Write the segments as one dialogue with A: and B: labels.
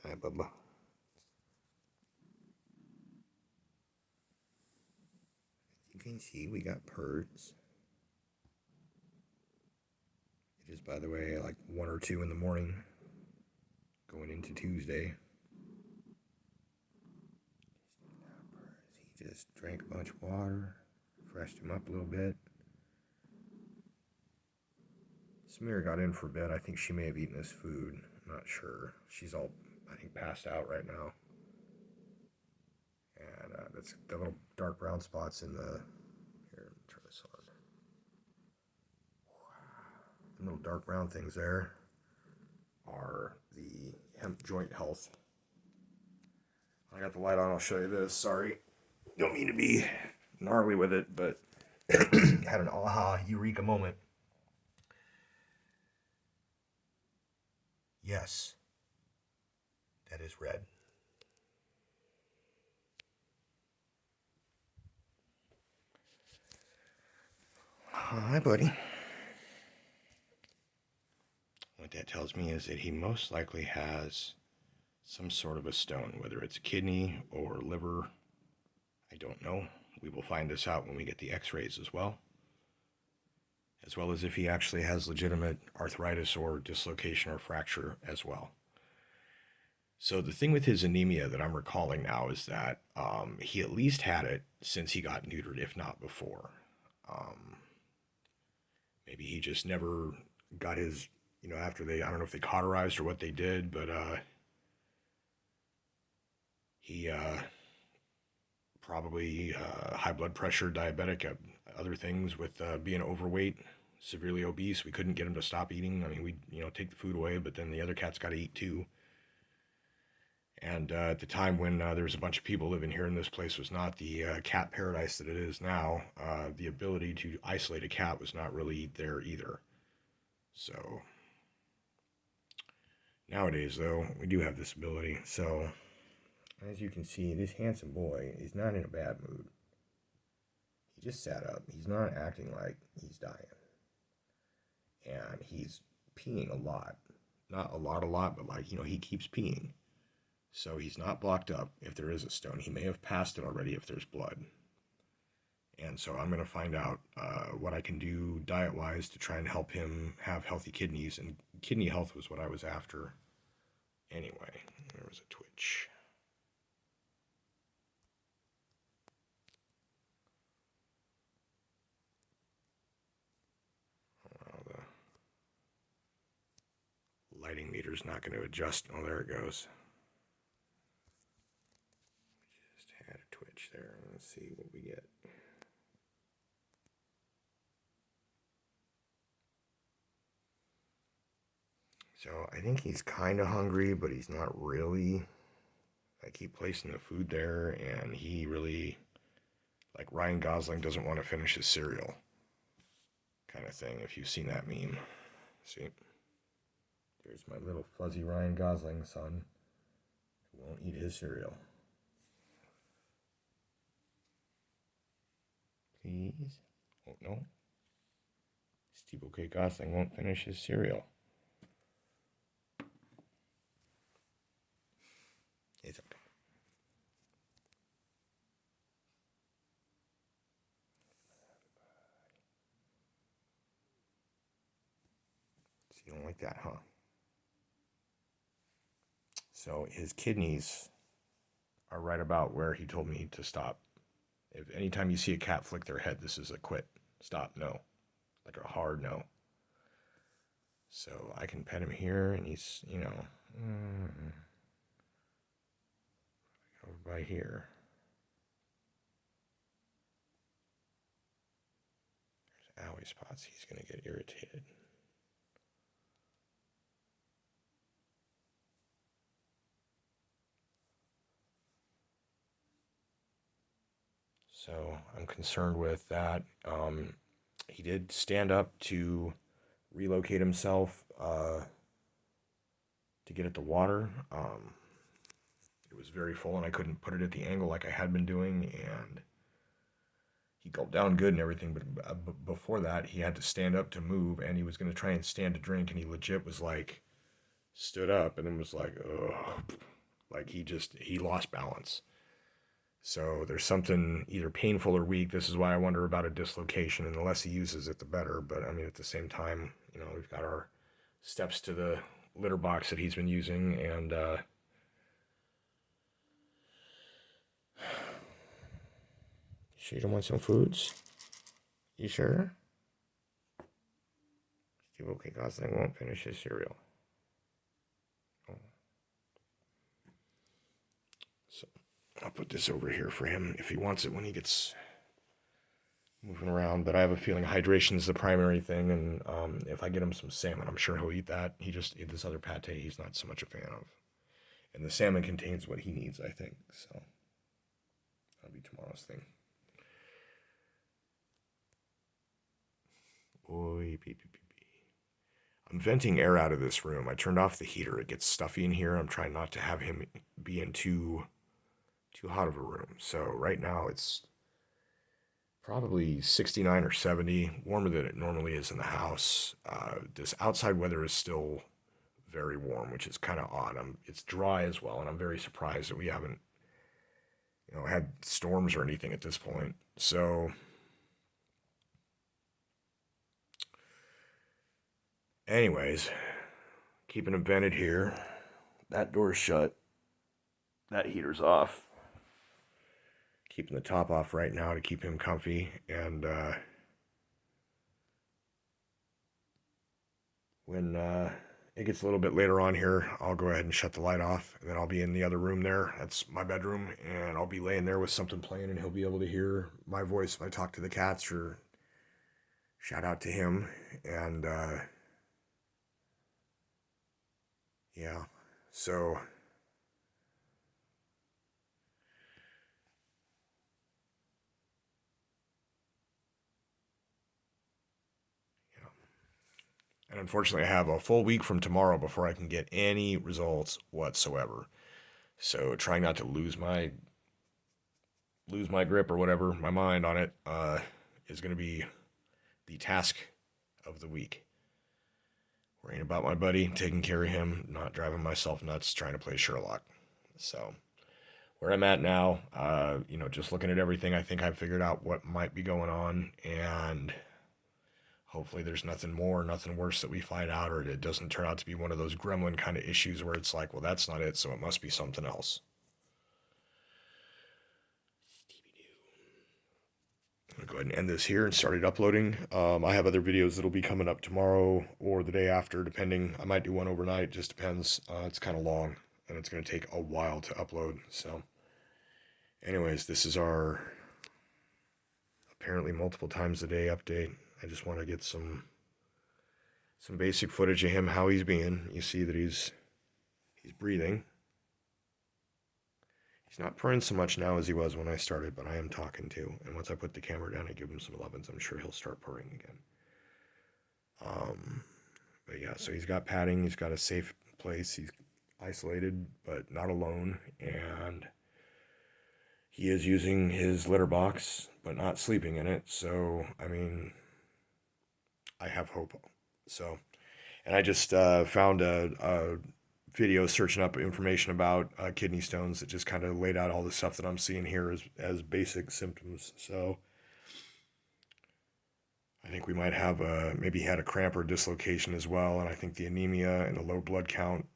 A: Hi, Bubba. You can see we got birds. It is, by the way, like 1 or 2 in the morning, going into Tuesday. He just drank a bunch of water, freshed him up a little bit. Samira got in for a bit. I think she may have eaten his food. I'm not sure. She's all, I think, passed out right now. And that's the little dark brown spots in the. Here, turn this on. The little dark brown things there are the hemp joint health. I got the light on. I'll show you this. Sorry. Don't mean to be gnarly with it, but had an aha eureka moment. Yes, that is red. Hi, buddy. What that tells me is that he most likely has some sort of a stone, whether it's a kidney or liver. I don't know. We will find this out when we get the x-rays as well as if he actually has legitimate arthritis or dislocation or fracture as well. So the thing with his anemia that I'm recalling now is that he at least had it since he got neutered, if not before. Maybe he just never got his, after I don't know if they cauterized or what they did, but he probably high blood pressure, diabetic, other things with being overweight, severely obese. We couldn't get him to stop eating. I mean, we take the food away, but then the other cat's got to eat too. And at the time when there was a bunch of people living here, and this place was not the cat paradise that it is now, the ability to isolate a cat was not really there either. So nowadays, though, we do have this ability. So as you can see, this handsome boy is not in a bad mood. He just sat up. He's not acting like he's dying. And he's peeing a lot. Not a lot, but he keeps peeing. So he's not blocked up if there is a stone. He may have passed it already if there's blood. And so I'm going to find out what I can do diet-wise to try and help him have healthy kidneys. And kidney health was what I was after. Anyway, there was a twitch. Well, the lighting meter's not going to adjust. Oh, there it goes. Just had a twitch there. Let's see what we get. So I think he's kind of hungry, but he's not really. I keep placing the food there, and he really, like Ryan Gosling doesn't want to finish his cereal kind of thing, if you've seen that meme. See? There's my little fuzzy Ryan Gosling son who won't eat his cereal. Please? Oh, no. Steebouquet Gosling won't finish his cereal. It's okay. So you don't like that, huh? So his kidneys are right about where he told me to stop. If anytime you see a cat flick their head, this is a quit. Stop, no. Like a hard no. So I can pet him here, and he's, over by here. There's owie spots. He's going to get irritated. So I'm concerned with that. He did stand up to relocate himself to get at the water. It was very full, and I couldn't put it at the angle like I had been doing, and he gulped down good and everything, but before that, he had to stand up to move, and he was going to try and stand to drink, and he legit was like stood up and then was like, ugh, like he lost balance. So there's something either painful or weak. This is why I wonder about a dislocation, and the less he uses it, the better. But I mean, at the same time, we've got our steps to the litter box that he's been using, and sure you don't want some foods? You sure? Steebouquet Gosling won't finish his cereal. Oh. So I'll put this over here for him if he wants it when he gets moving around. But I have a feeling hydration is the primary thing, and if I get him some salmon, I'm sure he'll eat that. He just ate this other pate he's not so much a fan of. And the salmon contains what he needs, I think. So that'll be tomorrow's thing. Oy, pee, pee, pee, pee. I'm venting air out of this room. I turned off the heater. It gets stuffy in here. I'm trying not to have him be in too hot of a room. So right now it's probably 69 or 70, warmer than it normally is in the house. This outside weather is still very warm, which is kind of odd. It's dry as well, and I'm very surprised that we haven't, had storms or anything at this point. So, anyways, keeping him vented here. That door's shut. That heater's off. Keeping the top off right now to keep him comfy, and when it gets a little bit later on here, I'll go ahead and shut the light off, and then I'll be in the other room there. That's my bedroom, and I'll be laying there with something playing, and he'll be able to hear my voice if I talk to the cats or shout out to him. And yeah, so and unfortunately, I have a full week from tomorrow before I can get any results whatsoever. So trying not to lose my grip or whatever, my mind on it, is going to be the task of the week. Worrying about my buddy, taking care of him, not driving myself nuts, trying to play Sherlock. So where I'm at now, just looking at everything, I think I've figured out what might be going on, and hopefully there's nothing more, nothing worse that we find out, or it doesn't turn out to be one of those gremlin kind of issues where it's like, well, that's not it, so it must be something else. I'm going to go ahead and end this here and start it uploading. I have other videos that'll be coming up tomorrow or the day after, depending. I might do one overnight, just depends. It's kind of long, and it's going to take a while to upload. So, anyways, this is our apparently multiple times a day update. I just want to get some basic footage of him, how he's being. You see that he's breathing. He's not purring so much now as he was when I started, but I am talking too. And once I put the camera down and give him some 11s, I'm sure he'll start purring again. But yeah, so he's got padding. He's got a safe place. He's isolated, but not alone. And he is using his litter box, but not sleeping in it. So, I mean, I have hope. So, and I just found a video searching up information about kidney stones that just kind of laid out all the stuff that I'm seeing here as basic symptoms. So I think we might have maybe he had a cramp or dislocation as well, and I think the anemia and the low blood count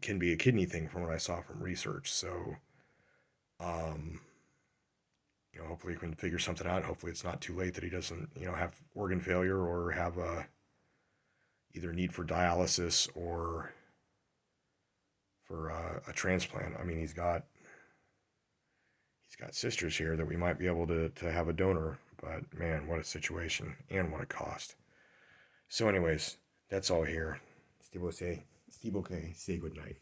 A: can be a kidney thing from what I saw from research. So hopefully we can figure something out. Hopefully it's not too late that he doesn't have organ failure or have either need for dialysis or for a transplant. I mean, he's got sisters here that we might be able to have a donor, but man, what a situation and what a cost. So anyways, that's all here. Steebouquet, say good night.